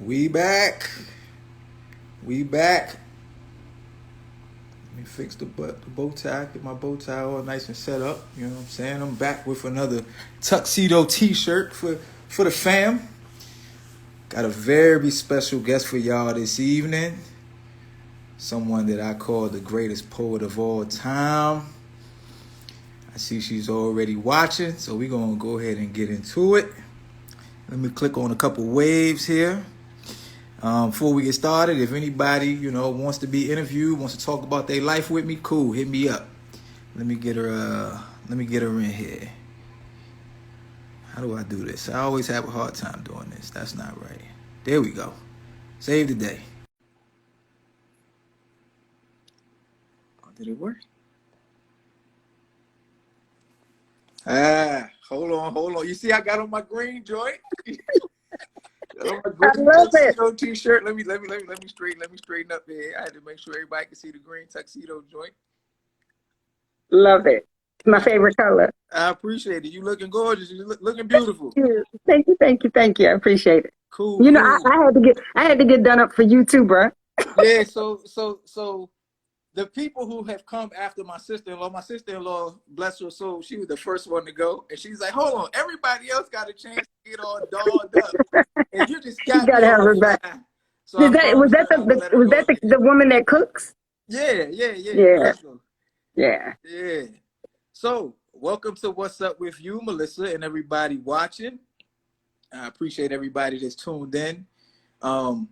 We back. We back. Let me fix the bow tie. Get my bow tie all nice and set up. You know what I'm saying? I'm back with another tuxedo T-shirt for the fam. Got a very special guest for y'all this evening. Someone that I call the greatest poet of all time. I see she's already watching, so we're gonna go ahead and get into it. Let me click on a couple waves here. Before we get started, if anybody, wants to be interviewed, wants to talk about their life with me, cool, hit me up. Let me get her in here. How do I do this? I always have a hard time doing this. That's not right. There we go. Save the day. Oh, did it work? Hold on. You see I got on my green joint? On my I green love it. tuxedo T-shirt. Let me straighten up here. I had to make sure everybody can see the green tuxedo joint. Love it. My favorite color. I appreciate it. You looking gorgeous. You looking beautiful. Thank you. I appreciate it. Cool, You know, cool. I had to get done up for you too, bro. Yeah, so the people who have come after my sister-in-law, bless her soul, she was the first one to go. And she's like, hold on, everybody else got a chance to get all dolled up. And you just You got me gotta have all her back. fly. So I Was promise that I'm gonna let her was go that again. the woman that cooks? Yeah. Yeah, Bless her. yeah. Yeah. So welcome to What's Up With You, Melissa, and everybody watching. I appreciate everybody that's tuned in. Um,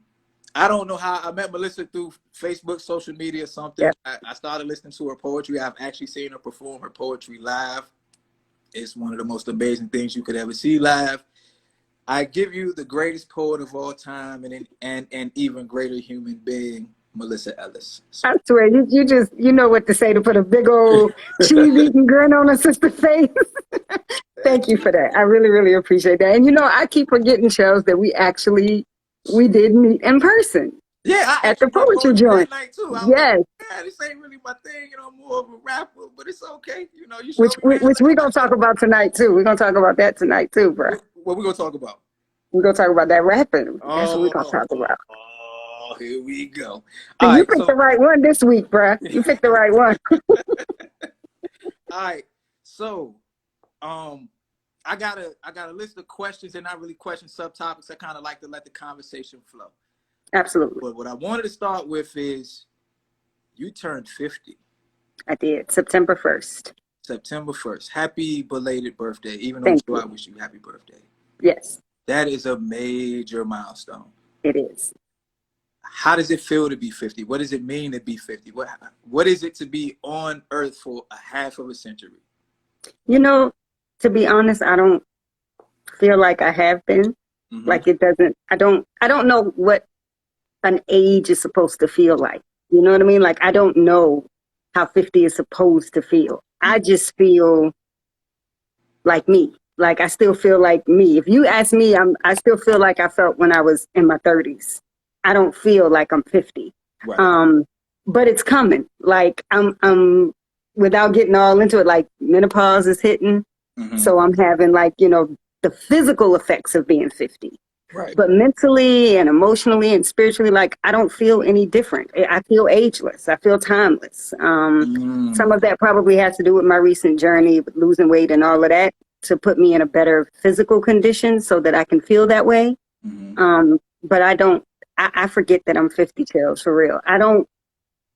I don't know how I met Melissa through Facebook, social media, something. Yep. I started listening to her poetry. I've actually seen her perform her poetry live. It's one of the most amazing things you could ever see live. I give you the greatest poet of all time and even greater human being, Melissa Ellis. So. I swear, you know what to say to put a big old cheese eating grin on a sister's face. Thank you for that. I really, really appreciate that. And I keep forgetting, Shells, that we did meet in person Yeah, I at the actually did poetry poetry that joint. night too. I was like, Yes. yeah, this ain't really my thing. I'm more of a rapper, but it's okay. You Which show me we, now. which we're gonna talk about tonight too. We're gonna talk about that tonight too, bro. What we gonna talk about? We're gonna talk about that rapping. That's what we're gonna Oh, talk about. here we go. See, All you right, picked the so right one this week, bro. You picked the right one. all right, so I got a list of questions and not really question subtopics. I kind of like to let the conversation flow. Absolutely, But what I wanted to start with is you turned 50 I did. September 1st. September 1st. Happy belated birthday, even though I'm Thank sure you. I wish you happy birthday. Yes, That is a major milestone. it is. How does it feel to be 50? What does it mean to be 50? What is it to be on earth for a half of a century? You know, to be honest, I don't feel like I have been. Mm-hmm. Like it doesn't. I don't know what an age is supposed to feel like. You know what I mean? Like I don't know how 50 is supposed to feel. I just feel like me. Like I still feel like me. If you ask me, I still feel like I felt when I was in my 30s. I don't feel like I'm 50. Right. Um, but it's coming. Like I'm without getting all into it, like menopause is hitting. Mm-hmm. So I'm having like, the physical effects of being 50. Right. But mentally and emotionally and spiritually, like I don't feel any different. I feel ageless. I feel timeless. Some of that probably has to do with my recent journey with losing weight and all of that to put me in a better physical condition so that I can feel that way. Mm-hmm. But I forget that I'm 50 Chills, for real. I don't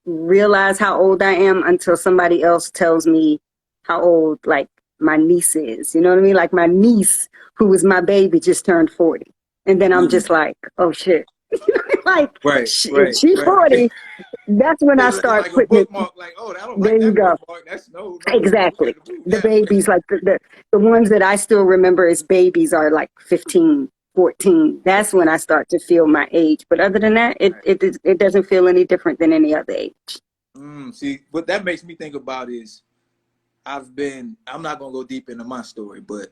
realize how old I am until somebody else tells me how old like my niece is. You know what I mean? Like my niece, who was my baby, just turned 40. And then I'm just like, oh shit. Like, Right. if she's 40, that's when I It's start like a putting it. bookmark. Like, oh, I don't There like you that go. bookmark. That's no. We Exactly. got to move The that. babies, like the ones that I still remember as babies are like 15, 14. That's when I start to feel my age. But other than that, it doesn't feel any different than any other age. See, what that makes me think about is I'm not going to go deep into my story, but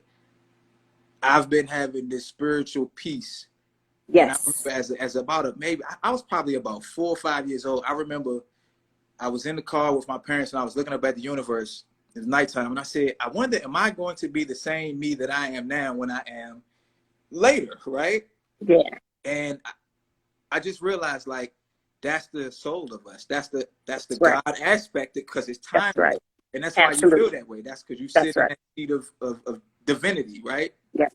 I've been having this spiritual peace. And I Yes. remember as about maybe I was probably about 4 or 5 years old. I remember I was in the car with my parents and I was looking up at the universe. It was nighttime, and I said, I wonder, am I going to be the same me that I am now when I am later, right? Yeah. And I just realized like that's the soul of us. That's the That's right. God aspect because it's That's timeless, right. and that's why you feel Absolutely. that way. That's because you sit That's in right. that seat of divinity, right? Yeah.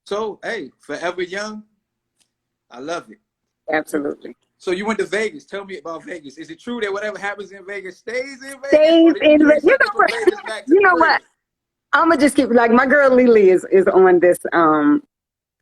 So hey, forever young. I love it. Absolutely. So you went to Vegas. Tell me about Vegas. Is it true that whatever happens in Vegas stays in Vegas, or Stays did you in. bring You something know from what? Vegas back to You the know crib? what? I'm gonna just keep like my girl Lily is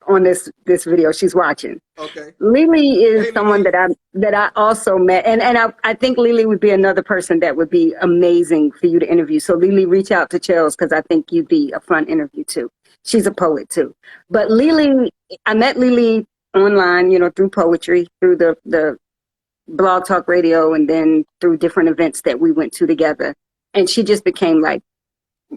on this video. She's watching. Okay. Lily is Hey, someone Lily. that I also met, and I think Lily would be another person that would be amazing for you to interview. So Lily, reach out to Charles because I think you'd be a fun interview too. She's a poet too. But Lily, I met Lily online, through poetry, through the Blog Talk Radio, and then through different events that we went to together, and she just became like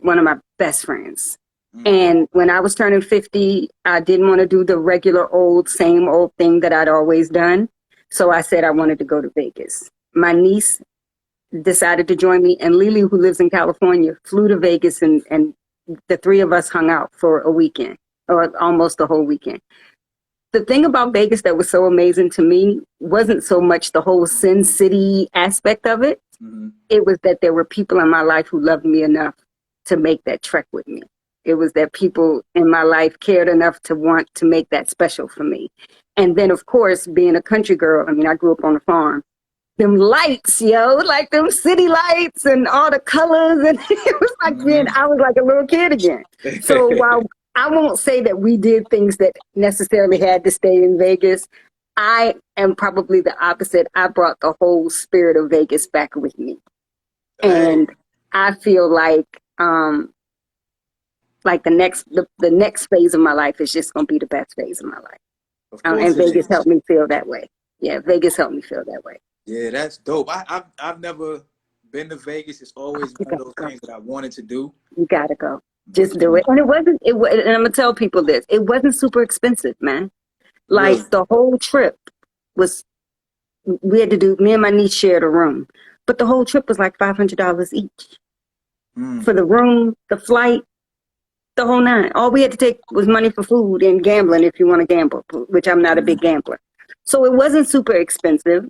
one of my best friends. Mm. And when I was turning 50, I didn't want to do the regular same old thing that I'd always done. So I said I wanted to go to Vegas. My niece decided to join me, and Lily, who lives in California, flew to Vegas, and the three of us hung out for a weekend, or almost a whole weekend. The thing about Vegas that was so amazing to me wasn't so much the whole Sin City aspect of it. Mm-hmm. It was that there were people in my life who loved me enough to make that trek with me. It was that people in my life cared enough to want to make that special for me. And then, of course, being a country girl, I mean, I grew up on a farm. Them lights, like them city lights and all the colors. And it was like I was like a little kid again. So while I won't say that we did things that necessarily had to stay in Vegas, I am probably the opposite. I brought the whole spirit of Vegas back with me. And I feel like the next phase of my life is just going to be the best phase of my life. Of course And Vegas is. helped me feel that way. Yeah, Vegas helped me feel that way. Yeah, that's dope. I've never been to Vegas. It's always one of those things that I wanted to do. You gotta go. Just do it. And and I'm gonna tell people this. It wasn't super expensive, man. Like Really? the whole trip was, me and my niece shared a room, but the whole trip was like $500 each for the room, the flight, the whole nine. All we had to take was money for food and gambling if you want to gamble, which I'm not a big gambler. So it wasn't super expensive.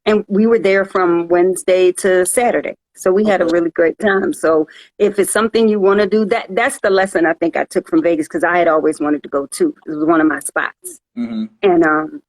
And we were there from Wednesday to Saturday. So we had a really great time. So if it's something you want to do, that's the lesson I think I took from Vegas, because I had always wanted to go too. It was one of my spots. Mm-hmm. And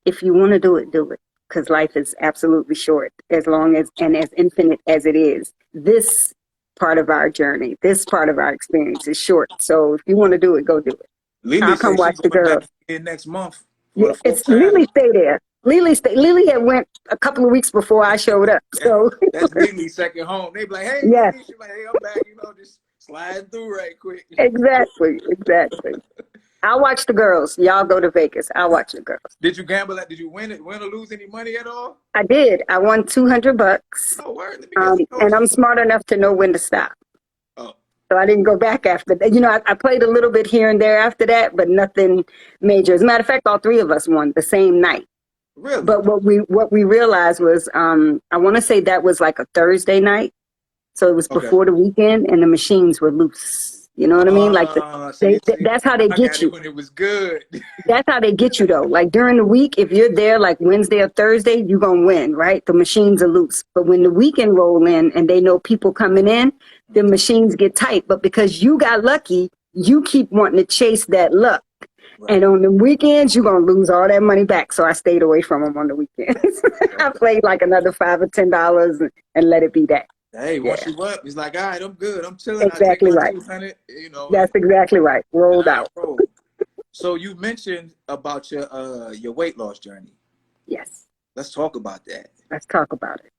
if you want to do it, do it. Because life is absolutely short, as long as and as infinite as it is. This part of our journey, this part of our experience is short. So if you want to do it, go do it. Lily I'll come watch the girls. in next month for Yeah, the fourth it's time. Lily stay there. Lily had went a couple of weeks before I showed up. So that's Lily's second home. They be like, hey, yes, Lily. She's like, hey, I'm back. Just sliding through right quick. exactly. I'll watch the girls. Y'all go to Vegas. I'll watch the girls. Did you gamble? Did you win or lose any money at all? I did. I won $200. Oh, word. Let me get and I'm smart enough to know when to stop. Oh. So I didn't go back after that. I played a little bit here and there after that, but nothing major. As a matter of fact, all three of us won the same night. Really? But what we realized was, I want to say that was like a Thursday night. So it was before the weekend, and the machines were loose. You know what I mean? Like that's how they get you. When it was good. That's how they get you though. Like during the week, if you're there like Wednesday or Thursday, you're gonna win, right? The machines are loose. But when the weekend roll in and they know people coming in, the machines get tight. But because you got lucky, you keep wanting to chase that luck. Right. And on the weekends, you're going to lose all that money back. So I stayed away from them on the weekends. I played like another $5 or $10 and let it be that. Hey, once you up, it's like, all right, I'm good. I'm chilling. Exactly right. That's exactly right. Rolled out. So you mentioned about your weight loss journey. Yes. Let's talk about that. Let's talk about it.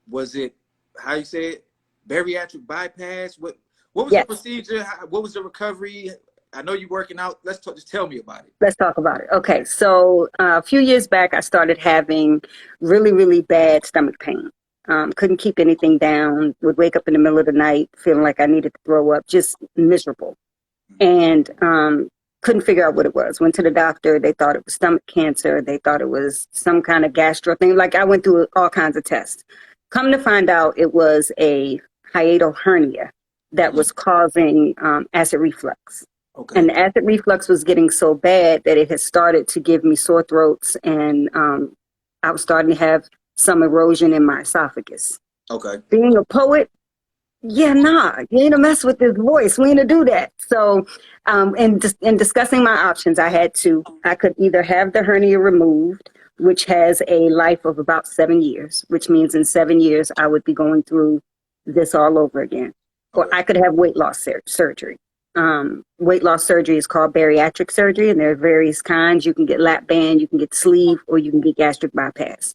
Was it, how you say it, bariatric bypass? What was the procedure? What was the recovery? I know you're working out. Just tell me about it. Let's talk about it. Okay. So a few years back, I started having really, really bad stomach pain. Couldn't keep anything down, would wake up in the middle of the night feeling like I needed to throw up, just miserable. And couldn't figure out what it was. Went to the doctor. They thought it was stomach cancer. They thought it was some kind of gastro thing. Like I went through all kinds of tests. Come to find out, it was a hiatal hernia that was causing acid reflux. Okay. And the acid reflux was getting so bad that it had started to give me sore throats, and I was starting to have some erosion in my esophagus. Okay. Being a poet, yeah, nah, you ain't to mess with this voice. We ain't to do that. So, in discussing my options, I could either have the hernia removed, which has a life of about 7 years, which means in 7 years I would be going through this all over again. Or Okay. I could have weight loss surgery. Weight loss surgery is called bariatric surgery, and there are various kinds. You can get lap band, you can get sleeve, or you can get gastric bypass.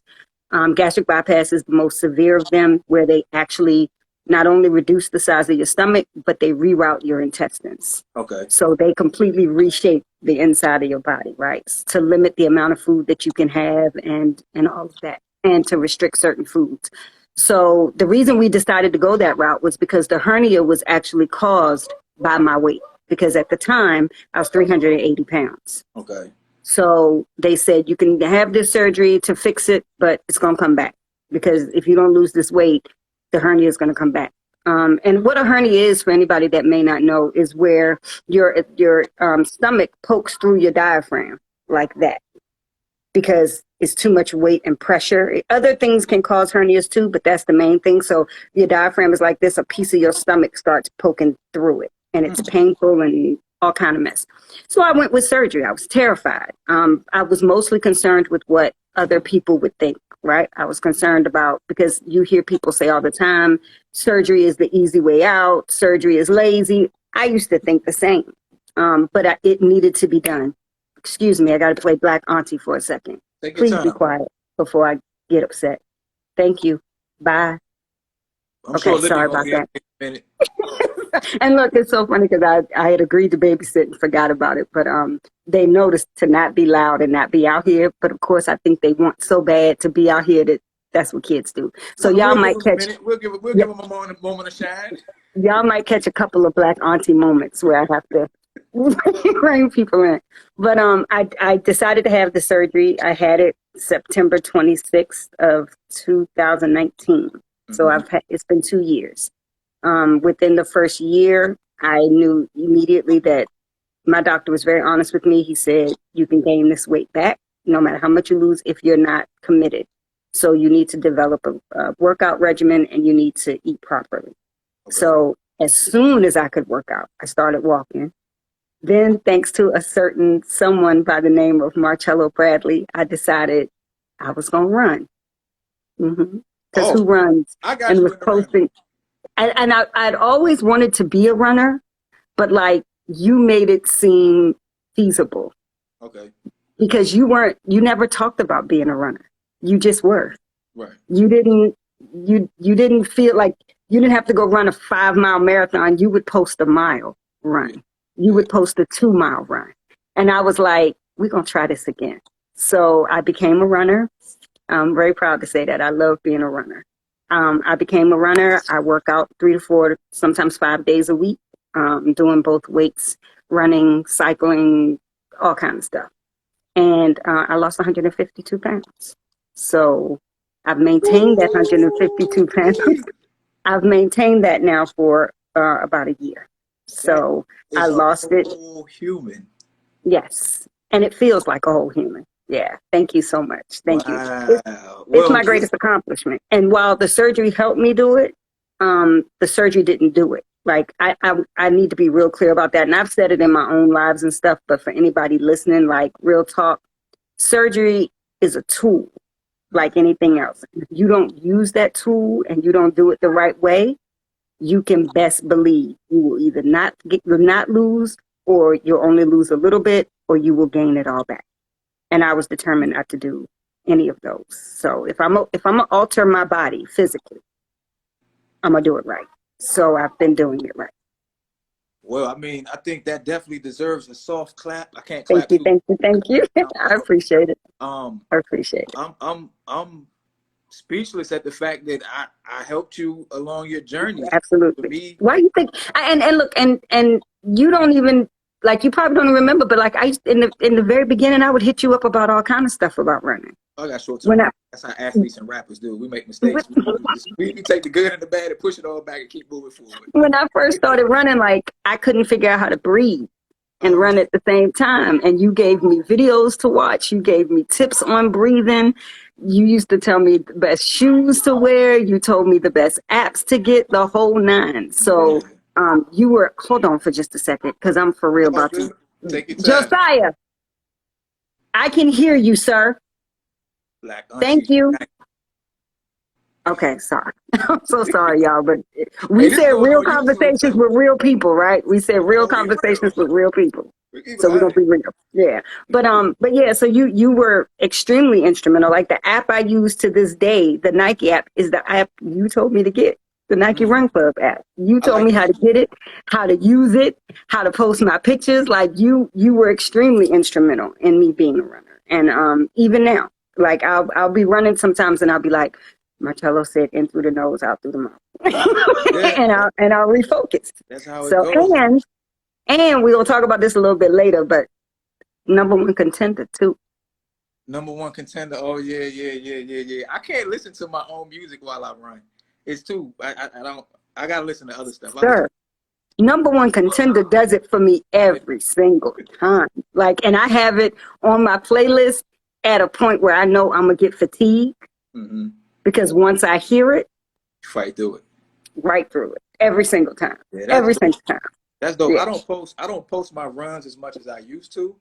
Gastric bypass is the most severe of them, where they actually not only reduce the size of your stomach, but they reroute your intestines. Okay. So they completely reshape the inside of your body, right? To limit the amount of food that you can have and all of that, and to restrict certain foods. So the reason we decided to go that route was because the hernia was actually caused by my weight. Because at the time, I was 380 pounds. Okay. So they said, you can have this surgery to fix it, but it's going to come back. Because if you don't lose this weight, the hernia is going to come back. And what a hernia is, for anybody that may not know, is where your stomach pokes through your diaphragm like that, because it's too much weight and pressure. Other things can cause hernias too, but that's the main thing. So your diaphragm is like this, a piece of your stomach starts poking through it, and it's painful and all kind of mess. So I went with surgery. I was terrified. I was mostly concerned with what other people would think, right? I was concerned about, because you hear people say all the time, surgery is the easy way out. Surgery is lazy. I used to think the same, but it needed to be done. Excuse me, I got to play Black Auntie for a second. Take your Please be time. quiet before I get upset. Thank you. Bye. I'm Okay, sure Libby sorry gonna about be up that. in a minute. And look, it's so funny because I had agreed to babysit and forgot about it, but they noticed to not be loud and not be out here. But of course, I think they want so bad to be out here that that's what kids do. So Well, y'all we'll give might him a catch minute. We'll give him a moment of shine. y'all might catch a couple of Black Auntie moments where I have to bring people in. But I decided to have the surgery. I had it September 26th of 2019. So it's been 2 years. Within the first year, I knew immediately that my doctor was very honest with me. He said, you can gain this weight back no matter how much you lose if you're not committed. So you need to develop a workout regimen, and you need to eat properly. Okay. So as soon as I could work out, I started walking. Then, thanks to a certain someone by the name of Marcello Bradley, I decided I was going to run. Because who runs? I got And you was in the running. posting. And I'd always wanted to be a runner, but like, you made it seem feasible. Okay. Because you never talked about being a runner. You just were. Right. You didn't feel like you didn't have to go run a 5-mile marathon. You would post a mile run. You would post a 2-mile run. And I was like, we're going to try this again. So I became a runner. I'm very proud to say that. I love being a runner. I became a runner. I work out 3 to 4, sometimes 5 days a week, doing both weights, running, cycling, all kinds of stuff. And I lost 152 pounds. So I've maintained that 152 pounds. I've maintained that now for about a year. So I lost it. Whole human. Yes. And it feels like a whole human. Yeah. Thank you so much. Thank you. It's my greatest accomplishment. And while the surgery helped me do it, the surgery didn't do it. Like, I need to be real clear about that. And I've said it in my own lives and stuff, but for anybody listening, like, real talk, surgery is a tool like anything else. If you don't use that tool and you don't do it the right way, you can best believe you will either not lose, or you'll only lose a little bit, or you will gain it all back. And I was determined not to do any of those. So if I'm gonna alter my body physically, I'm gonna do it right. So I've been doing it right. Well, I mean, I think that definitely deserves a soft clap. I can't clap. Thank you. I appreciate it. I appreciate it. I'm speechless at the fact that I helped you along your journey. Absolutely. Why you think? And look, and you don't even, like, you probably don't even remember, but like, in the very beginning, I would hit you up about all kind of stuff about running. I got short term. That's how athletes and rappers do. We make mistakes. We take the good and the bad and push it all back and keep moving forward. When I first started running, like, I couldn't figure out how to breathe. and run at the same time. And you gave me videos to watch. You gave me tips on breathing. You used to tell me the best shoes to wear. You told me the best apps to get, the whole nine. So you were, hold on for just a second, because I'm for real about to. Take your time. Josiah, I can hear you, sir. Black Thank you. Okay, sorry. I'm so sorry, y'all, but we said real conversations with real people, right? We said real conversations with real people. So we're gonna be real. Yeah. But yeah, so you were extremely instrumental. Like the app I use to this day, the Nike app, is the app you told me to get. The Nike Run Club app. You told me how to get it, how to use it, how to post my pictures. Like you were extremely instrumental in me being a runner. And even now, like I'll be running sometimes and I'll be like, Marcello said in through the nose, out through the mouth. Yeah. and I'll refocus. That's how it goes. And we'll talk about this a little bit later, but number one contender too. Number one contender. Oh yeah. I can't listen to my own music while I run. It's too. I gotta listen to other stuff. Sir, number one contender does it for me every single time. Like, and I have it on my playlist at a point where I know I'm gonna get fatigued. Mm-hmm. Because once I hear it, fight through it. Right through it. Every single time. Yeah, every single time. That's dope. Yeah. I don't post my runs as much as I used to.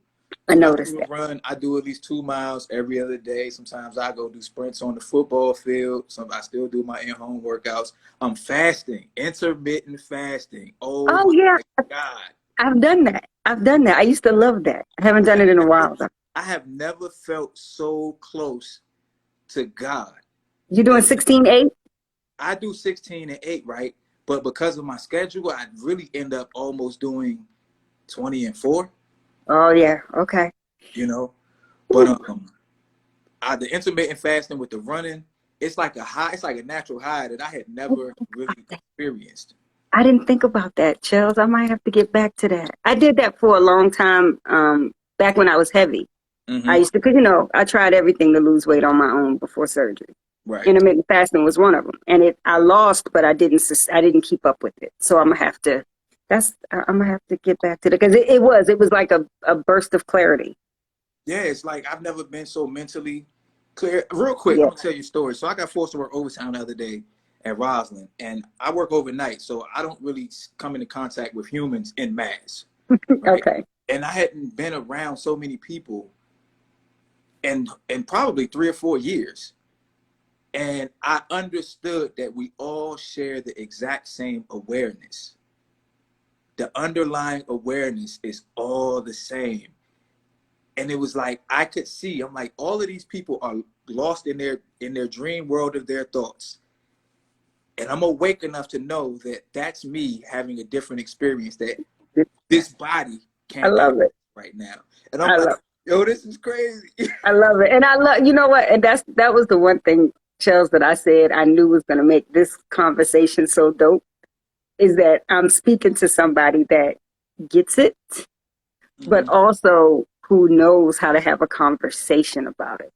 I noticed that. I do at least 2 miles every other day. Sometimes I go do sprints on the football field. I still do my in-home workouts. I'm fasting, intermittent fasting. Oh yeah. My God. I've done that. I used to love that. I haven't done it in a while though. I have never felt so close to God. You're doing 16-8? I do 16 and 8, right? But because of my schedule, I really end up almost doing 20 and 4. Oh yeah, okay. You know, but the intermittent fasting with the running, it's like a high. It's like a natural high that I had never really experienced. I didn't think about that, Chels. I might have to get back to that. I did that for a long time. Back when I was heavy, I used to, because I tried everything to lose weight on my own before surgery. Right. Intermittent fasting was one of them, and I lost, but I didn't keep up with it. So I'm gonna have to get back to it, because it was like a burst of clarity. Yeah, it's like I've never been so mentally clear. Real quick, I'm gonna tell you a story. So I got forced to work overtime the other day at Roslyn, and I work overnight, so I don't really come into contact with humans in mass. Right? Okay. And I hadn't been around so many people in probably 3 or 4 years. And I understood that we all share the exact same awareness. The underlying awareness is all the same. And it was like, I could see, I'm like, all of these people are lost in their dream world of their thoughts. And I'm awake enough to know that that's me having a different experience, that this body can't. I love it right now. And I'm like, yo, this is crazy. I love it. And I love, you know what? And that was the one thing, Chels, that I said I knew was going to make this conversation so dope, is that I'm speaking to somebody that gets it, but also who knows how to have a conversation about it.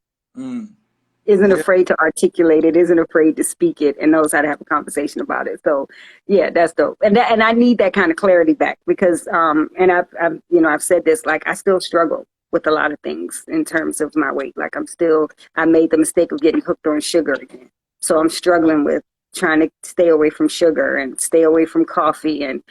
Isn't afraid to articulate it, isn't afraid to speak it, and knows how to have a conversation about it. So yeah, that's dope. And I need that kind of clarity back, because and I've said this, like, I still struggle with a lot of things in terms of my weight. Like I made the mistake of getting hooked on sugar again. So I'm struggling with trying to stay away from sugar and stay away from coffee. And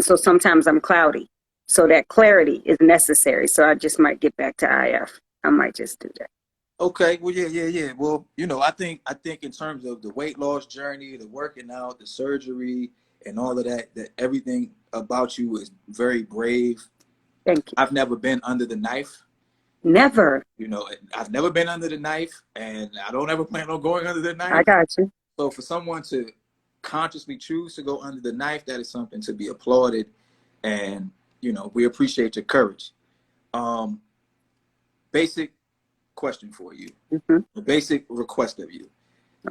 so sometimes I'm cloudy. So that clarity is necessary. So I just might get back to IF. I might just do that. Okay. Well, yeah. Well, I think in terms of the weight loss journey, the working out, the surgery, and all of that everything about you is very brave. Thank you. I've never been under the knife. Never. I've never been under the knife, and I don't ever plan on going under the knife. I got you. So for someone to consciously choose to go under the knife, that is something to be applauded. And, we appreciate your courage. Basic question for you. A basic request of you.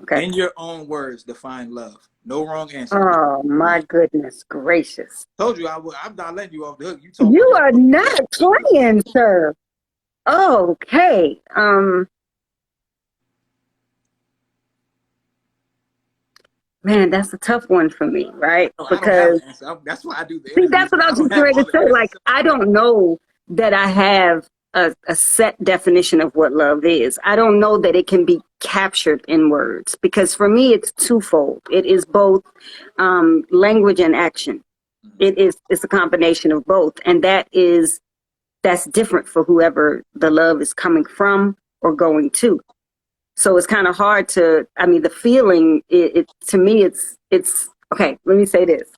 Okay. In your own words, define love. No wrong answer. Oh, my goodness gracious. Told you I'm not letting you off the hook. You are not playing, sir. Okay. Man, that's a tough one for me, right? No, I don't have Because an answer. That's why I do the see, interviews, that's what I because I was just don't have ready all to the say. Like, answers. I don't know that I have a set definition of what love is. I don't know that it can be captured in words because for me, it's twofold. It is both language and action. It's a combination of both, and that's different for whoever the love is coming from or going to. So it's kind of hard to. I mean, the feeling. It to me, it's okay. Let me say this.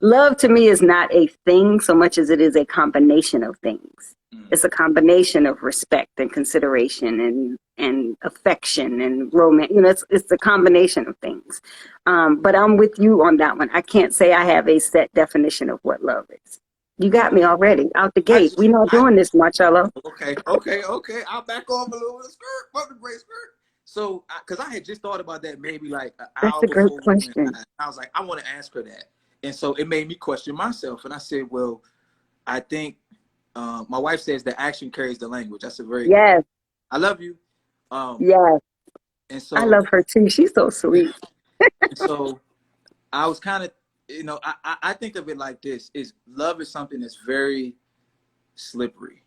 Love to me is not a thing so much as it is a combination of things. It's a combination of respect and consideration and affection and romance. You know, it's a combination of things. But I'm with you on that one. I can't say I have a set definition of what love is. You got me already out the I gate. just, We're not I doing this, Marcello. okay. I'll back off a little bit. Skirt, fuck the gray skirt. So, because I had just thought about that maybe like an That's hour a great before we went question. live. I was like, I want to ask her that, and so it made me question myself. And I said, well, I think my wife says that action carries the language. That's a very good. Yes, I love you. Um, yes. and I so love her too. She's so sweet. and so I was kind of, I think of it like this: is love is something that's very slippery,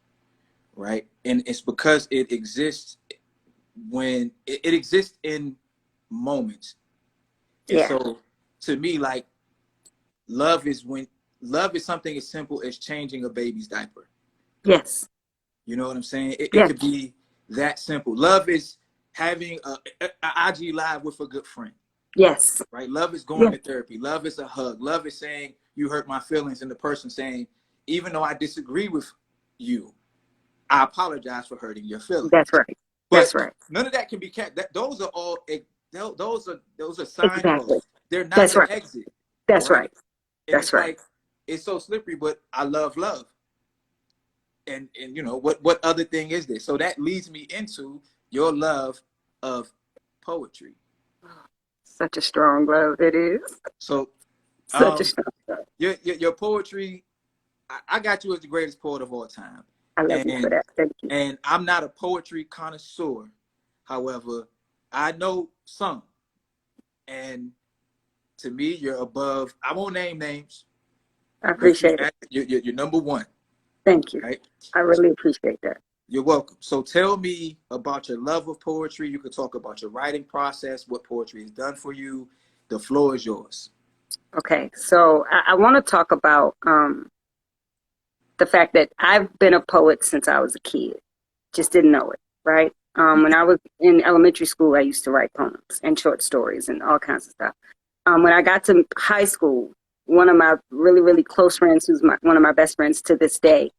right? And it's because it exists when it exists in moments. And Yeah. so to me, like love is when love is something as simple as changing a baby's diaper. Yes. You know what I'm saying? It Yes. could be that simple. Love is having a IG live with a good friend. Yes. Right? Love is going Yes. to therapy. Love is a hug. Love is saying you hurt my feelings, and the person saying, even though I disagree with you, I apologize for hurting your That's feelings. right. But That's right. none of that can be kept. Those are all those are Exactly. signposts. They're not That's the right. exit, That's right? right. And That's it's right. like it's so slippery. But I love love, and what other thing is there? So that leads me into your love of poetry. Such a strong love it is. So Such a um, strong love. your poetry, I got you as the greatest poet of all time, I love you for and that. Thank you. and I'm not a poetry connoisseur. However, I know some, and to me, you're above. I won't name names, I but appreciate it. you're number one, Thank you. right? I really appreciate that. You're welcome. So tell me about your love of poetry. You can talk about your writing process, what poetry has done for you. The floor is yours. Okay. So I want to talk about the fact that I've been a poet since I was a kid. Just didn't know it, right? When I was in elementary school, I used to write poems and short stories and all kinds of stuff. When I got to high school, one of my really, really close friends, who's one of my best friends to this day,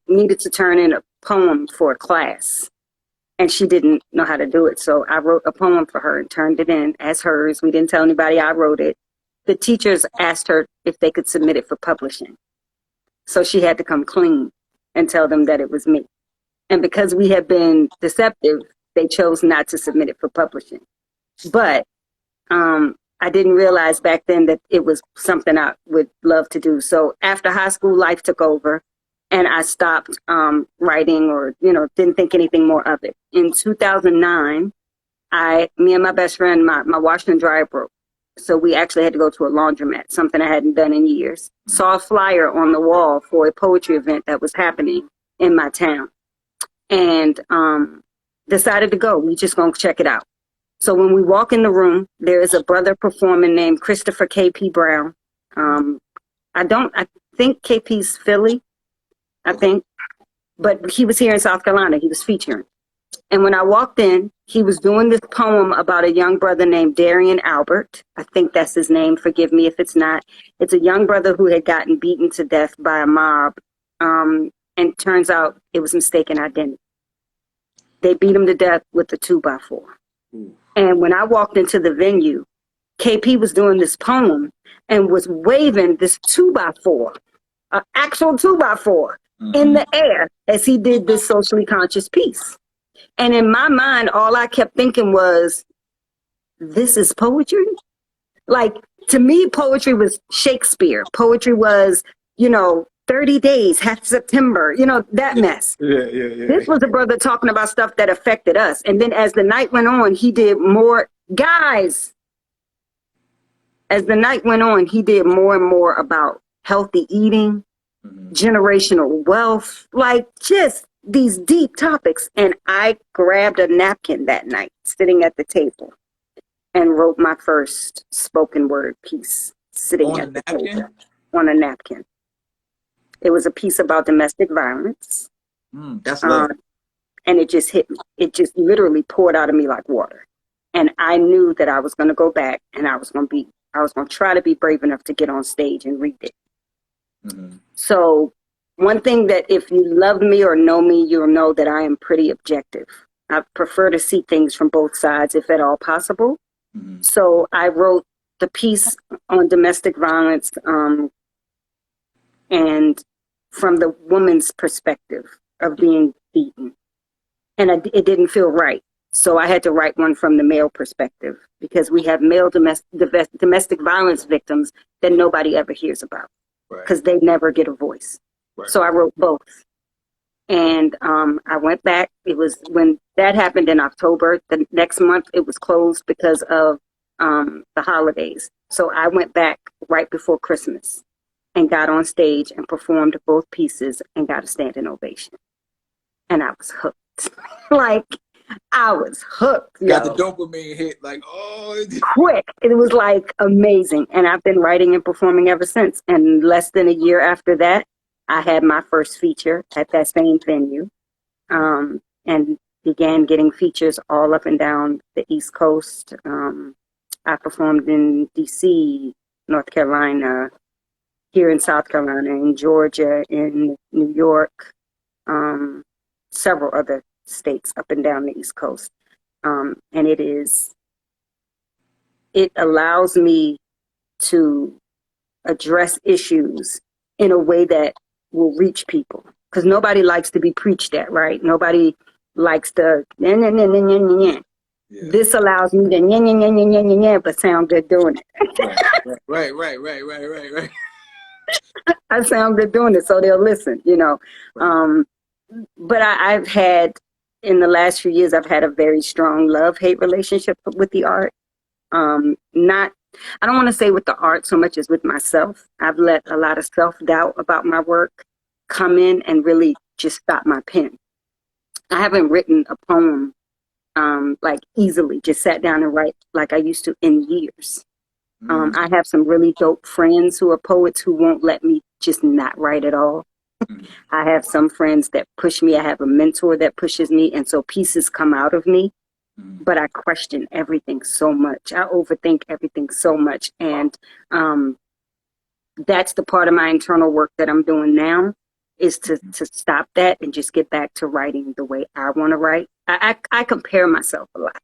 needed to turn in a poem for a class. And she didn't know how to do it. So I wrote a poem for her and turned it in as hers. We didn't tell anybody I wrote it. The teachers asked her if they could submit it for publishing. So she had to come clean and tell them that it was me. And because we had been deceptive, they chose not to submit it for publishing. But I didn't realize back then that it was something I would love to do. So after high school, life took over and I stopped writing or, didn't think anything more of it. In 2009, me and my best friend, my washer and dryer broke. So we actually had to go to a laundromat, something I hadn't done in years. Saw a flyer on the wall for a poetry event that was happening in my town and decided to go. We just going to check it out. So when we walk in the room, there is a brother performing named Christopher K.P. Brown. I think KP's Philly, I think, but he was here in South Carolina. He was featuring. And when I walked in, he was doing this poem about a young brother named Darian Albert. I think that's his name. Forgive me if it's not. It's a young brother who had gotten beaten to death by a mob. And turns out it was mistaken identity. They beat him to death with a 2x4. And when I walked into the venue, KP was doing this poem and was waving this 2x4, an actual 2x4 in the air as he did this socially conscious piece. And in my mind, all I kept thinking was, this is poetry? Like, to me, poetry was Shakespeare. Poetry was, 30 days, half September, that mess. Yeah. This was a brother talking about stuff that affected us. And then as the night went on, he did more. Guys, as the night went on, he did more and more about healthy eating, generational wealth, like just these deep topics. And I grabbed a napkin that night, sitting at the table, and wrote my first spoken word piece sitting On a at the napkin? table on a napkin. It was a piece about domestic violence. That's love. And it just hit me. It just literally poured out of me like water. And I knew that I was going to go back and I was going to try to be brave enough to get on stage and read it. So one thing that if you love me or know me, you'll know that I am pretty objective. I prefer to see things from both sides if at all possible. So I wrote the piece on domestic violence and from the woman's perspective of being beaten. And it didn't feel right. So I had to write one from the male perspective because we have male domestic violence victims that nobody ever hears about because they never get a voice. So I wrote both. And I went back. It was when that happened in October. The next month it was closed because of the holidays. So I went back right before Christmas and got on stage and performed both pieces and got a standing ovation. And I was hooked. Like, I was hooked. Got the dopamine hit, like, oh. Quick. It was like amazing. And I've been writing and performing ever since. And less than a year after that, I had my first feature at that same venue and began getting features all up and down the East Coast. I performed in D.C., North Carolina, here in South Carolina, in Georgia, in New York, several other states up and down the East Coast. And it allows me to address issues in a way that will reach people. Because nobody likes to be preached at, right? Nobody likes to, yeah. This allows me to, but sound good doing it. Right. I sound good doing it, so they'll listen, you know. But I've had, in the last few years, I've had a very strong love-hate relationship with the art. I don't want to say with the art so much as with myself. I've let a lot of self-doubt about my work come in and really just stop my pen. I haven't written a poem like easily, just sat down and write like I used to in years. I have some really dope friends who are poets who won't let me just not write at all. I have some friends that push me. I have a mentor that pushes me. And so pieces come out of me, but I question everything so much. I overthink everything so much. And that's the part of my internal work that I'm doing now is to stop that and just get back to writing the way I want to write. I compare myself a lot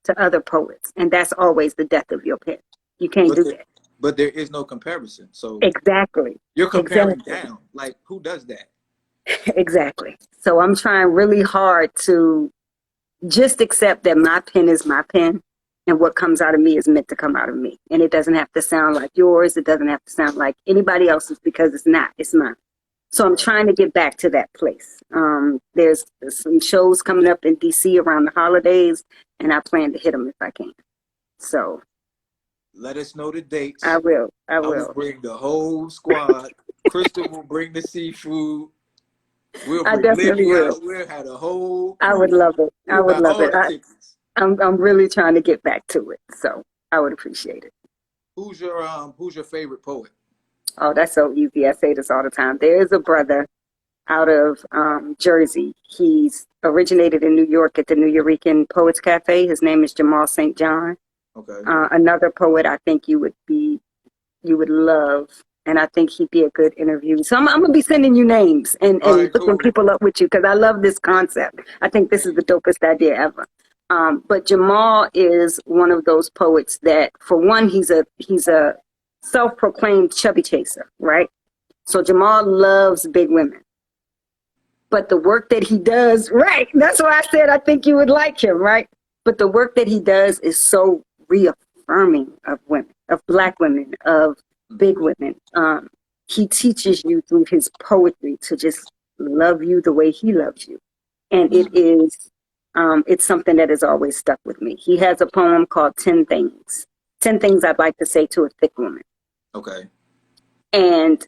to other poets, and that's always the death of your pen. You can't do that. But there is no comparison. So exactly. You're comparing down. Like, who does that? Exactly. So I'm trying really hard to just accept that my pen is my pen and what comes out of me is meant to come out of me. And it doesn't have to sound like yours. It doesn't have to sound like anybody else's because it's not. It's mine. So I'm trying to get back to that place. There's some shows coming up in D.C. around the holidays, and I plan to hit them if I can. So let us know the dates. I will. I will bring the whole squad. Kristen will bring the seafood. We'll bring Lydia. We'll have the whole. I would love it. I would love it. I'm really trying to get back to it, so I would appreciate it. Who's your favorite poet? Oh, that's so easy. I say this all the time. There is a brother out of Jersey. He's originated in New York at the New Yorican Poets Cafe. His name is Jamal St. John. Okay. Another poet I think you would love, and I think he'd be a good interview. So I'm gonna be sending you names and hooking people up with you because I love this concept. I think this is the dopest idea ever. But Jamal is one of those poets that, for one, he's a self-proclaimed chubby chaser, right? So Jamal loves big women. But the work that he does, right, that's why I said I think you would like him, right? But the work that he does is so reaffirming of women, of Black women, of big women. He teaches you through his poetry to just love you the way he loves you. And it is, it's something that has always stuck with me. He has a poem called 10 Things. 10 Things I'd Like to Say to a Thick Woman. Okay. And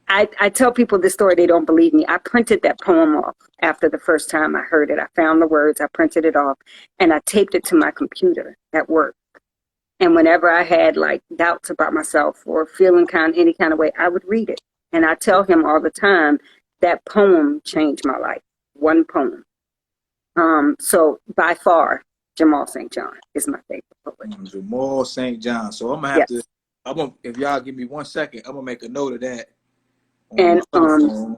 I tell people this story, they don't believe me. I printed that poem off after the first time I heard it. I found the words, I printed it off, and I taped it to my computer at work. And whenever I had like doubts about myself or feeling any kind of way, I would read it. And I tell him all the time that poem changed my life. One poem. So by far, Jamal St. John is my favorite poet. Jamal St. John. So I'm gonna have to. If y'all give me 1 second, I'm gonna make a note of that. And on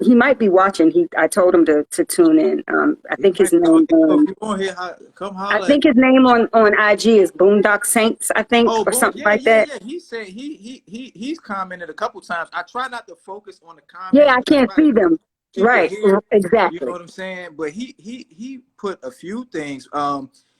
he might be watching. I told him to tune in. I think his name I think his name on IG is Boondock Saints, I think, or something like that. Yeah. He said he's commented a couple times. I try not to focus on the comments. Yeah, I can't see them. Right, exactly. You know what I'm saying? But he put a few things.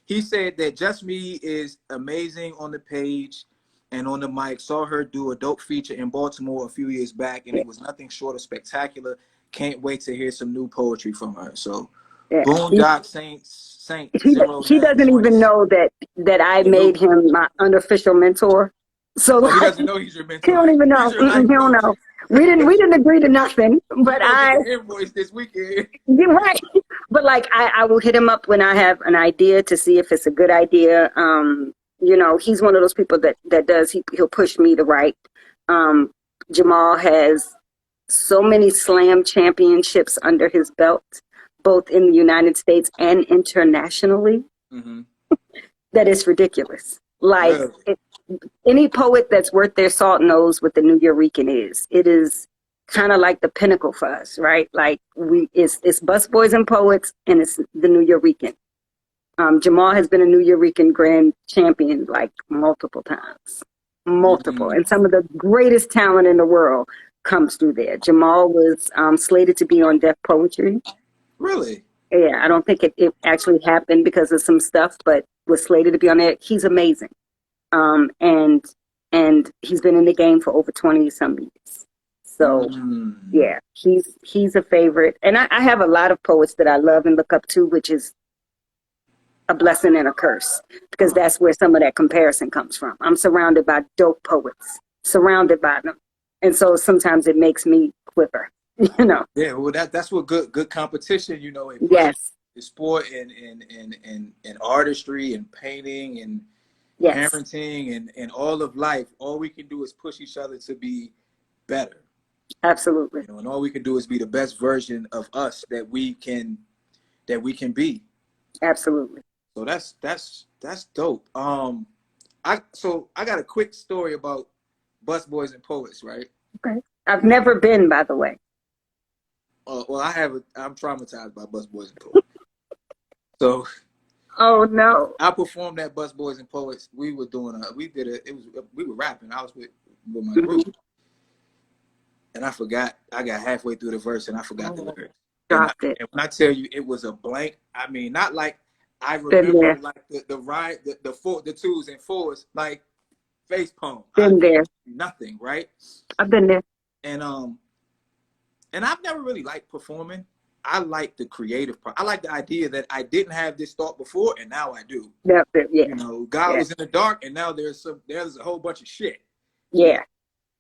He said that Just Me is amazing on the page and on the mic. Saw her do a dope feature in Baltimore a few years back, and it was nothing short of spectacular. Can't wait to hear some new poetry from her. So, Boondock Saint. He doesn't even know that I made him my unofficial mentor. So he doesn't know he's your mentor. He don't even know. He don't know. We didn't agree to nothing. But I invoice this weekend. You're right. But like I will hit him up when I have an idea to see if it's a good idea. You know, he's one of those people that does, he'll push me to write. Jamal has so many slam championships under his belt, both in the United States and internationally, that it's ridiculous. Like, any poet that's worth their salt knows what the New Eurekan is. It is kind of like the pinnacle for us, right? Like, it's busboys and poets, and it's the New Eurekan. Jamal has been a New Eurekan grand champion like multiple times, and some of the greatest talent in the world comes through there. Jamal was slated to be on Def Poetry. Really? Yeah, I don't think it actually happened because of some stuff, but was slated to be on there. He's amazing, and he's been in the game for over 20 some years. So yeah, he's a favorite, and I have a lot of poets that I love and look up to, which is a blessing and a curse, because that's where some of that comparison comes from. I'm surrounded by dope poets, surrounded by them. And so sometimes it makes me quiver, you know? Yeah, well, that's what good competition, you know, in sport and artistry and painting and parenting and all of life. All we can do is push each other to be better. Absolutely. You know, and all we can do is be the best version of us that we can be. Absolutely. So that's dope. I got a quick story about busboys and poets, right? Okay. I've never been, by the way. Well, I'm traumatized by busboys and poets. So. Oh no. I performed at Busboys and Poets. We were we were rapping. I was with my group, and I forgot. I got halfway through the verse and I forgot the lyrics. And when I tell you, it was a blank. I mean, not like. I remember like the twos and fours, like face palm. Been there. Nothing, right? I've been there. And I've never really liked performing. I like the creative part. I like the idea that I didn't have this thought before and now I do. Yeah. You know, God was in the dark and now there's a whole bunch of shit. Yeah.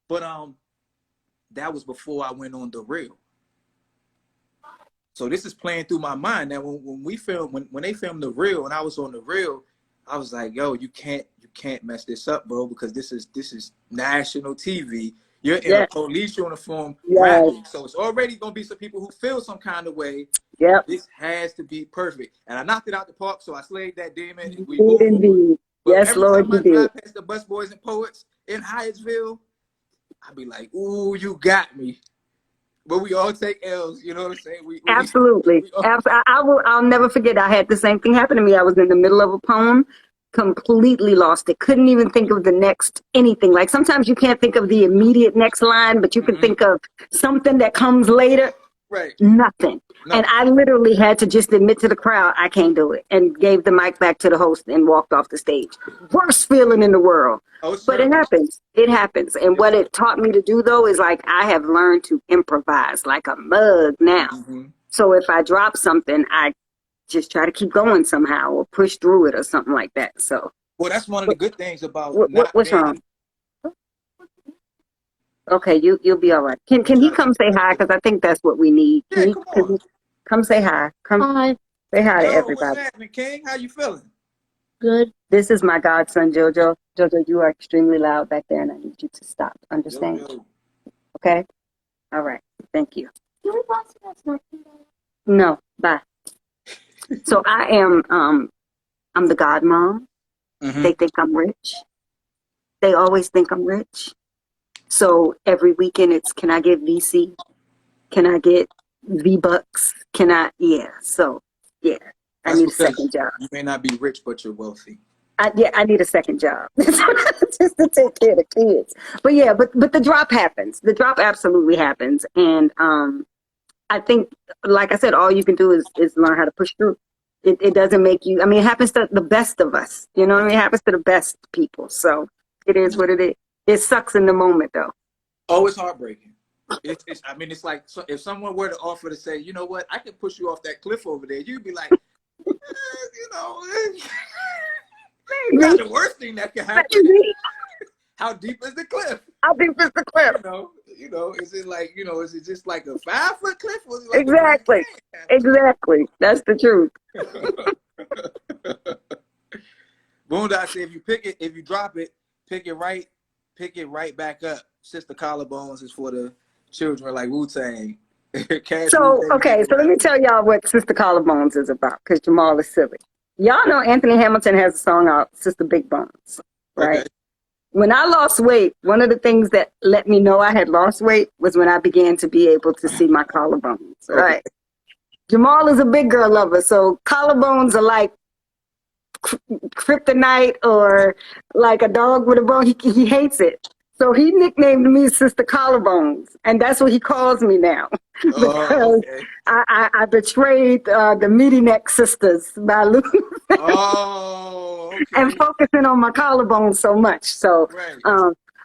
But that was before I went on The Real. So this is playing through my mind. Now when they filmed The Real and I was on The Real, I was like, yo, you can't mess this up, bro, because this is national TV. You're in a police uniform rapping. So it's already gonna be some people who feel some kind of way. Yeah. This has to be perfect. And I knocked it out the park, so I slayed that demon and we moved forward. Yes, Lord, you did. Every time I drive past the Busboys and Poets in Hyattsville, I'd be like, ooh, you got me. But we all take L's, you know what I'm saying? Absolutely. I'll never forget. I had the same thing happen to me. I was in the middle of a poem, completely lost it. Couldn't even think of the next anything. Like sometimes you can't think of the immediate next line, but you can think of something that comes later. Right. Nothing. And I literally had to just admit to the crowd, I can't do it, and gave the mic back to the host and walked off the stage. Worst feeling in the world. Oh, but it happens. It happens. And what it taught me to do, though, is like I have learned to improvise like a mug now. So if I drop something, I just try to keep going somehow or push through it or something like that. So Well, that's one of the good things about not What's wrong? being. Okay, you'll be all right. Can he come say hi? Because I think that's what we need. Yeah, come Can on. he come say hi? Come Hi. say hi to Yo, what's everybody. happening, King? How you feeling? Good. This is my godson, Jojo. Jojo, you are extremely loud back there, and I need you to stop. Yo, Understand? yo. Okay. All right. Thank you. Can we pass that snack today? No. Bye. So I'm the godmom. Mm-hmm. They think I'm rich. They always think I'm rich. So every weekend it's, can I get VC? Can I get V-Bucks? Can I? Yeah. So, yeah. I That's need a because second job. you may not be rich, but you're wealthy. I need a second job just to take care of the kids. But yeah, but the drop happens. The drop absolutely happens. And I think, like I said, all you can do is learn how to push through. It doesn't make you, I mean, it happens to the best of us. You know what I mean? It happens to the best people. So it is what it is. It sucks in the moment, though. Oh, it's heartbreaking. I mean, it's like, so if someone were to offer to say, you know what, I can push you off that cliff over there, you'd be like, you know, not the worst thing that can happen. How deep is the cliff? How deep is the cliff? Is it like, is it just like a 5-foot cliff? Or is it like Exactly. Exactly. That's the truth. Boondock said, if you drop it, pick it right back up. Sister Collarbones is for the children like Wu-Tang. So let me tell y'all what Sister Collarbones is about, because Jamal is silly. Y'all know Anthony Hamilton has a song out, Sister Big Bones, right? Okay. When I lost weight, one of the things that let me know I had lost weight was when I began to be able to see my collarbones, right? Okay. Jamal is a big girl lover, so collarbones are like kryptonite or like a dog with a bone. He hates it. So he nicknamed me Sister Collarbones, and that's what he calls me now. Because I betrayed the Meaty Neck Sisters by losing and focusing on my collarbones so much. So,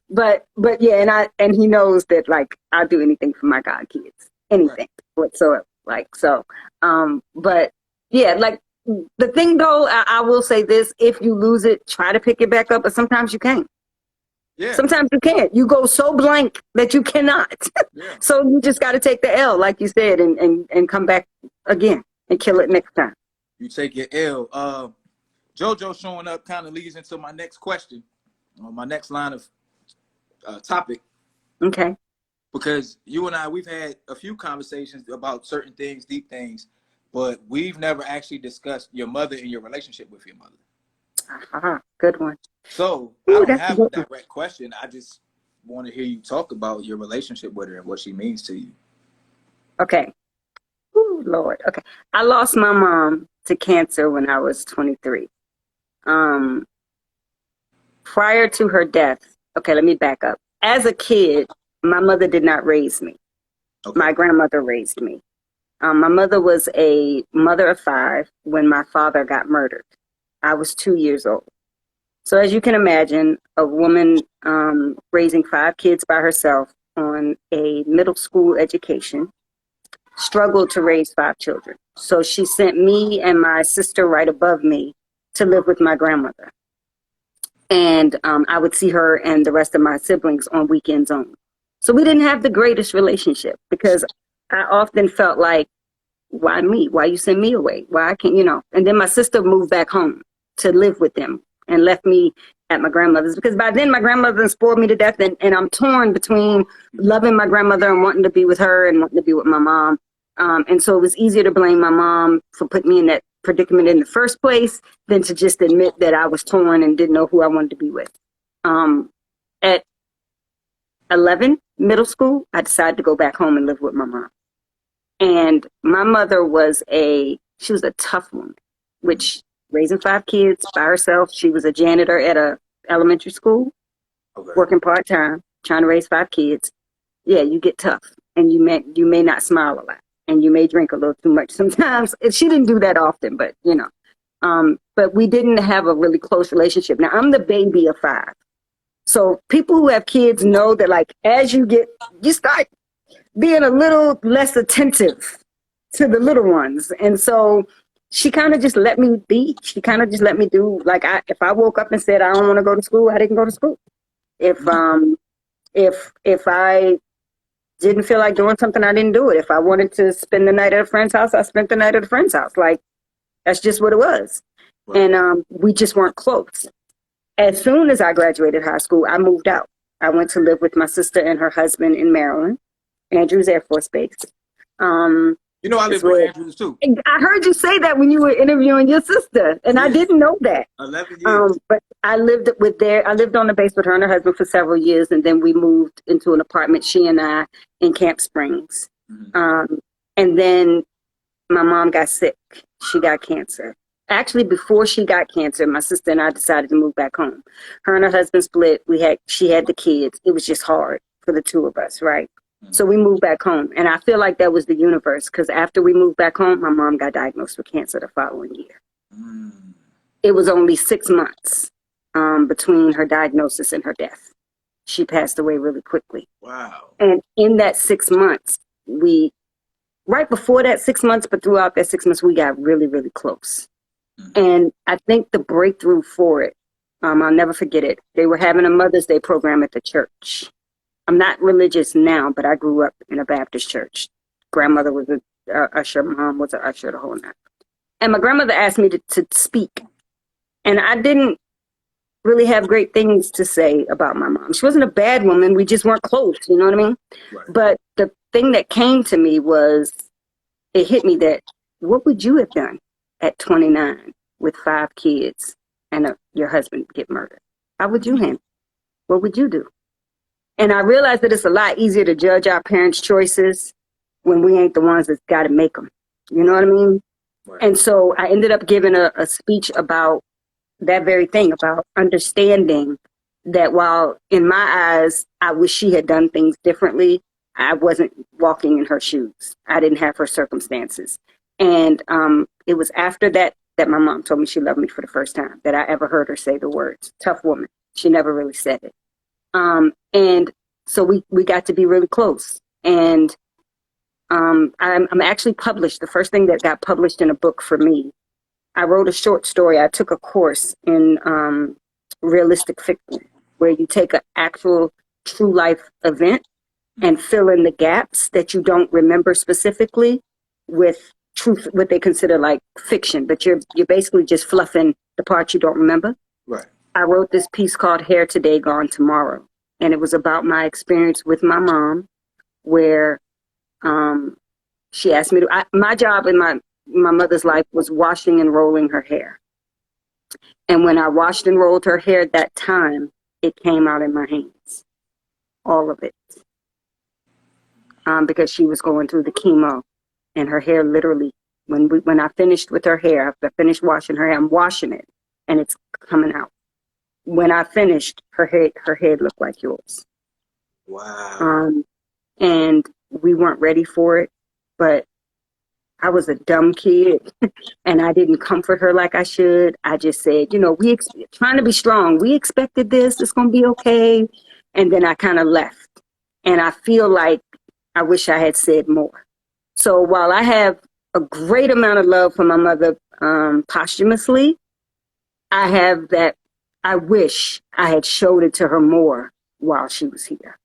but yeah, and he knows that like I'll do anything for my god kids, anything whatsoever. Like so, but yeah, like the thing though, I will say this: if you lose it, try to pick it back up, but sometimes you can't. Yeah. Sometimes you can't. You go so blank that you cannot. Yeah. So you just got to take the L, like you said, and come back again and kill it next time. You take your L. JoJo showing up kind of leads into my next question, my next line of topic. Okay. Because you and I, we've had a few conversations about certain things, deep things, but we've never actually discussed your mother and your relationship with your mother. Good one. So I don't have a direct question. I just want to hear you talk about your relationship with her and what she means to you. Okay. Ooh, Lord. Okay. I lost my mom to cancer when I was 23. Prior to her death, okay, let me back up. As a kid, my mother did not raise me. Okay. My grandmother raised me. My mother was a mother of 5 when my father got murdered. I was 2 years old. So as you can imagine, a woman raising 5 kids by herself on a middle school education struggled to raise 5 children. So she sent me and my sister right above me to live with my grandmother. And I would see her and the rest of my siblings on weekends only. So we didn't have the greatest relationship because I often felt like, why me? Why you send me away? Why can't, And then my sister moved back home to live with them and left me at my grandmother's, because by then my grandmother spoiled me to death, and I'm torn between loving my grandmother and wanting to be with her and wanting to be with my mom. And so it was easier to blame my mom for putting me in that predicament in the first place than to just admit that I was torn and didn't know who I wanted to be with. At 11, middle school, I decided to go back home and live with my mom. And my mother she was a tough woman, which raising 5 kids by herself. She was a janitor at a elementary school, working part-time, trying to raise 5 kids. Yeah, you get tough, and you may not smile a lot, and you may drink a little too much sometimes. She didn't do that often, but but we didn't have a really close relationship. Now I'm the baby of 5. So people who have kids know that like as you start being a little less attentive to the little ones. And so she kind of just let me be. She kind of just let me do, like, if I woke up and said I don't want to go to school, I didn't go to school. If I didn't feel like doing something, I didn't do it. If I wanted to spend the night at a friend's house, I spent the night at a friend's house. Like, that's just what it was. Right. And we just weren't close. As soon as I graduated high school, I moved out. I went to live with my sister and her husband in Maryland, Andrews Air Force Base. You know, I lived with Andrews too. I heard you say that when you were interviewing your sister, and I didn't know that. 11 years. But I lived on the base with her and her husband for several years, and then we moved into an apartment, she and I, in Camp Springs. Mm-hmm. And then my mom got sick. She got cancer. Actually, before she got cancer, my sister and I decided to move back home. Her and her husband split. She had the kids. It was just hard for the two of us, right? So we moved back home. And I feel like that was the universe, because after we moved back home, my mom got diagnosed with cancer the following year. It was only 6 months between her diagnosis and her death. She passed away really quickly. Wow. And in that 6 months, right before that 6 months, but throughout that 6 months, we got really, really close. And I think the breakthrough for it, I'll never forget it. They were having a Mother's Day program at the church. I'm not religious now, but I grew up in a Baptist church. Grandmother was an usher, mom was an usher, the whole night. And my grandmother asked me to speak. And I didn't really have great things to say about my mom. She wasn't a bad woman. We just weren't close, you know what I mean? Right. But the thing that came to me was, it hit me that, what would you have done at 29 with 5 kids and your husband get murdered? How would you handle it? What would you do? And I realized that it's a lot easier to judge our parents' choices when we ain't the ones that's got to make them. You know what I mean? Right. And so I ended up giving a speech about that very thing, about understanding that while in my eyes, I wish she had done things differently, I wasn't walking in her shoes. I didn't have her circumstances. And it was after that my mom told me she loved me for the first time, that I ever heard her say the words, tough woman. She never really said it. And so we got to be really close. And I'm actually published. The first thing that got published in a book for me, I wrote a short story. I took a course in realistic fiction, where you take an actual true life event and fill in the gaps that you don't remember specifically with truth, what they consider like fiction, but you're basically just fluffing the parts you don't remember. Right. I wrote this piece called Hair Today, Gone Tomorrow. And it was about my experience with my mom, where she asked me to, my job in my mother's life was washing and rolling her hair. And when I washed and rolled her hair at that time, it came out in my hands, all of it. Because she was going through the chemo, and her hair literally, when I finished with her hair, after I finished washing her hair, I'm washing it and it's coming out. When I finished, her head looked like yours. Wow. And we weren't ready for it, but I was a dumb kid and I didn't comfort her like I should. I just said, trying to be strong. We expected this. It's going to be okay. And then I kind of left. And I feel like I wish I had said more. So while I have a great amount of love for my mother posthumously, I have that. I wish I had showed it to her more while she was here.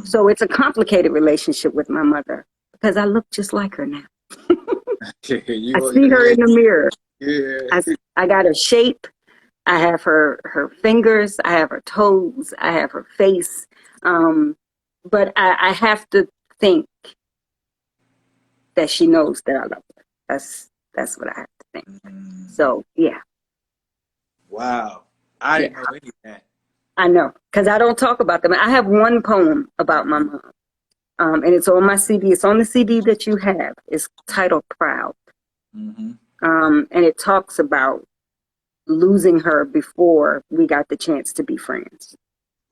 So it's a complicated relationship with my mother, because I look just like her now. I see her in the mirror. Yeah. I got her shape. I have her fingers. I have her toes. I have her face. But I have to think that she knows that I love her. That's what I have to think. So, yeah. Wow. I didn't know any of that. I know, because I don't talk about them. I have one poem about my mom, and it's on my CD. It's on the CD that you have. It's titled Proud. And it talks about losing her before we got the chance to be friends.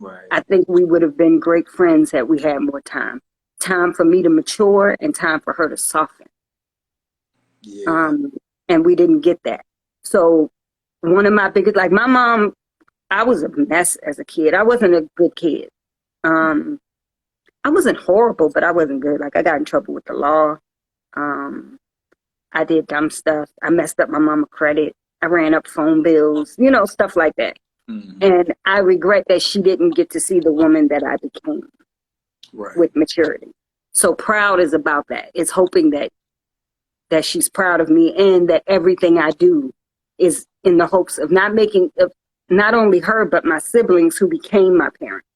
Right. I think we would have been great friends had we had more time. Time for me to mature and time for her to soften. Yeah. And we didn't get that. So one of my biggest, like my mom, I was a mess as a kid. I wasn't a good kid. I wasn't horrible, but I wasn't good. Like I got in trouble with the law. I did dumb stuff. I messed up my mama credit. I ran up phone bills, you know, stuff like that. Mm-hmm. And I regret that she didn't get to see the woman that I became Right. with maturity. So proud is about that. It's hoping that she's proud of me and that everything I do is in the hopes of not making not only her, but my siblings who became my parents.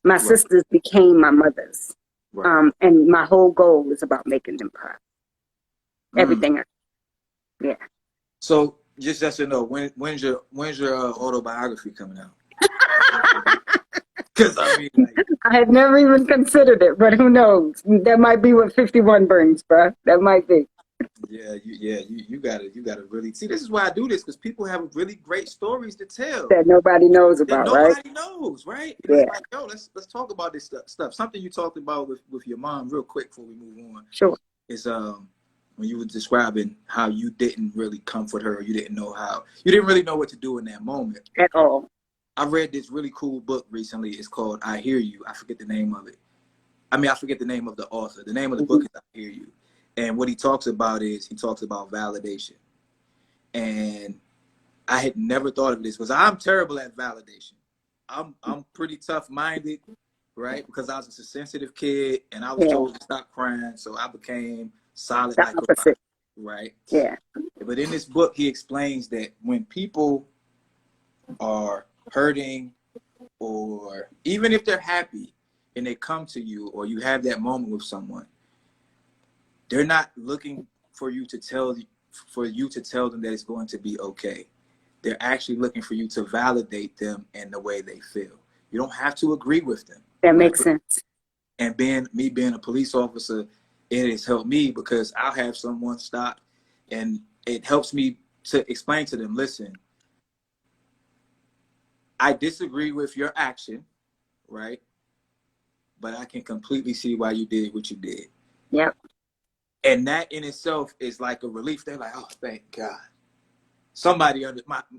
My Right. sisters became my mothers. Right. And my whole goal is about making them proud. Everything. Yeah. So just to know, when's your autobiography coming out? Because I mean, like, I had never even considered it, but who knows? That might be what 51 brings, bro. That might be. you gotta really see. This is why I do this, because people have really great stories to tell That nobody knows that about, right? nobody knows, right? And Yeah. it's like, yo, let's talk about this stuff. Something you talked about with your mom, real quick before we move on, Sure. is when you were describing how you didn't really comfort her, you didn't really know what to do in that moment. At all. I read this really cool book recently. It's called I Hear You. I forget the name of it. I forget the name of the author. The name of the book is I Hear You. And what he talks about validation. And I had never thought of this, because I'm terrible at validation. I'm pretty tough-minded, right? Because I was a sensitive kid and I was told to stop crying, so I became solid The like a opposite. rock, right? Yeah. But in this book, he explains that when people are hurting, or even if they're happy and they come to you, or you have that moment with someone, they're not looking for you to tell them that it's going to be okay. They're actually looking for you to validate them in the way they feel. You don't have to agree with them. That right? makes sense. And being a police officer, it has helped me, because I'll have someone stop, and it helps me to explain to them, listen, I disagree with your action, right? But I can completely see why you did what you did. Yep. And that in itself is like a relief. They're like, oh, thank God. Somebody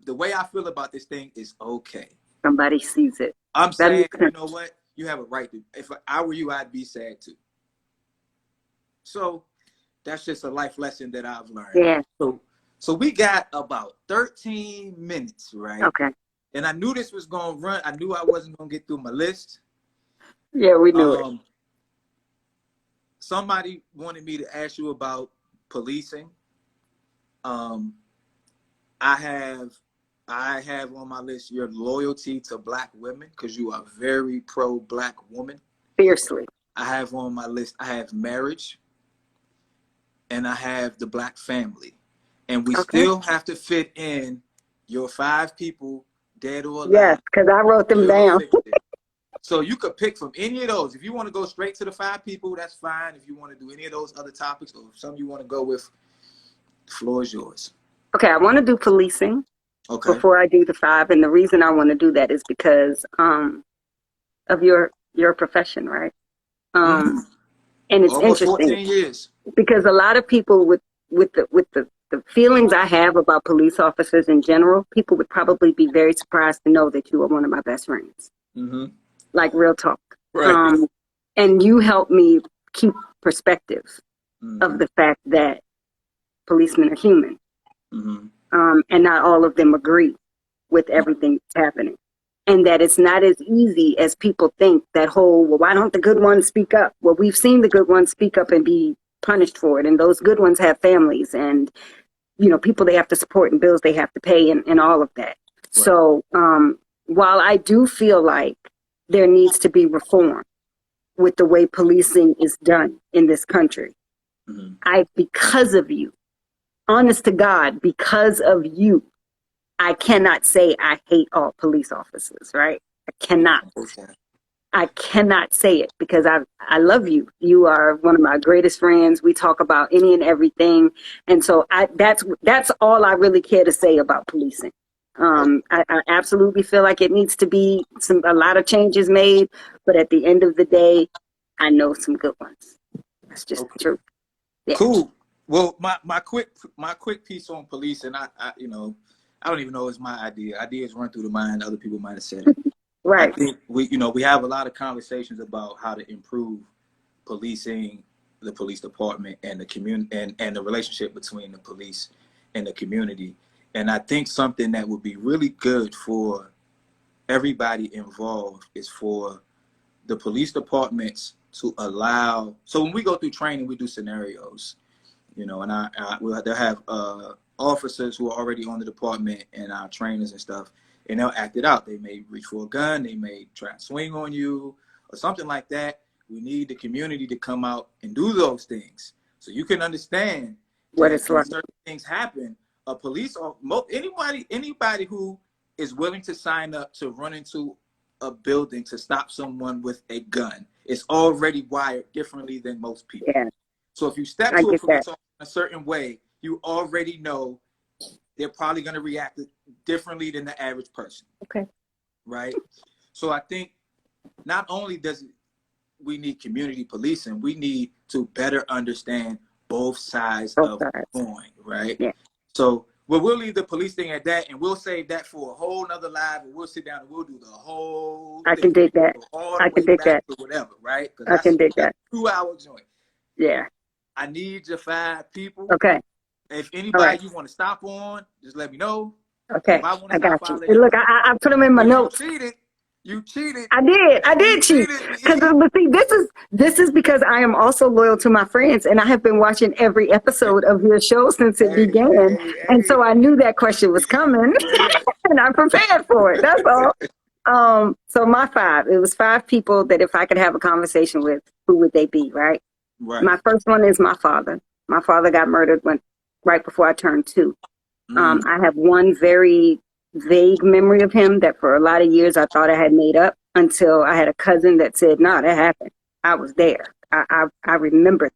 the way I feel about this thing is okay. Somebody sees it. I'm sad. You know what? You have a right to. If I were you, I'd be sad too. So that's just a life lesson that I've learned. Yeah. So we got about 13 minutes, right? Okay. And I knew this was going to run. I knew I wasn't going to get through my list. Yeah, we knew it. Somebody wanted me to ask you about policing. I have on my list your loyalty to Black women, because you are very pro Black woman. Fiercely. I have on my list, I have marriage, and I have the Black family. And we still have to fit in your 5 people, dead or alive. Yes, because I wrote them down. So you could pick from any of those. If you want to go straight to the 5 people, that's fine. If you want to do any of those other topics, or if some you want to go with, the floor is yours. Okay, I want to do policing before I do the 5. And the reason I want to do that is because of your profession, right? And it's almost interesting 14 years. Because a lot of people with the feelings I have about police officers in general, people would probably be very surprised to know that you are one of my best friends. Mm-hmm. Like, real talk. Right. And you help me keep perspective of the fact that policemen are human. Mm-hmm. And not all of them agree with everything that's happening. And that it's not as easy as people think, that whole, well, why don't the good ones speak up? Well, we've seen the good ones speak up and be punished for it. And those good ones have families and, you know, people they have to support and bills they have to pay and all of that. Right. So while I do feel like there needs to be reform with the way policing is done in this country, because of you, honest to God, because of you, I cannot say I hate all police officers, right? I cannot. I cannot say it, because I love you. You are one of my greatest friends. We talk about any and everything. And so that's all I really care to say about policing. I absolutely feel like it needs to be a lot of changes made, but at the end of the day, I know some good ones. That's just the truth. Yeah. Cool. Well, my quick piece on police, and I I don't even know it's my idea. Ideas run through the mind. Other people might have said it. Right. I think we have a lot of conversations about how to improve policing the police department and the community and the relationship between the police and the community. And I think something that would be really good for everybody involved is for the police departments to allow. So when we go through training, we do scenarios, you know, and they'll have officers who are already on the department and our trainers and stuff, and they'll act it out. They may reach for a gun, they may try and swing on you or something like that. We need the community to come out and do those things so you can understand What that it's when like. certain things happen, a police or anybody who is willing to sign up to run into a building to stop someone with a gun is already wired differently than most people. Yeah, So if you step I to a get police that. officer in a certain way, you already know they're probably going to react differently than the average person. Okay. Right? So I think not only does we need community policing, we need to better understand both sides of the coin, right? Yeah. So we'll leave the police thing at that, and we'll save that for a whole nother live, and we'll sit down and we'll do the whole I thing. can dig that. All I the can way dig back that. to whatever, right? I can dig that. 2-hour joint. Yeah. I need your 5 people. Okay. If anybody right. you want to stop on, just let me know. Okay. If I want to I stop, got you. I'll let you Look, know. I put them in my notes. You cheated. I did cheat. Because but see, this is because I am also loyal to my friends, and I have been watching every episode of your show since it began, and so I knew that question was coming, and I prepared for it. That's all. So my 5, it was 5 people that if I could have a conversation with, who would they be? Right. My first one is my father. My father got murdered right before I turned 2. I have one very vague memory of him that for a lot of years I thought I had made up until I had a cousin that said, no, that happened. I was there. I remember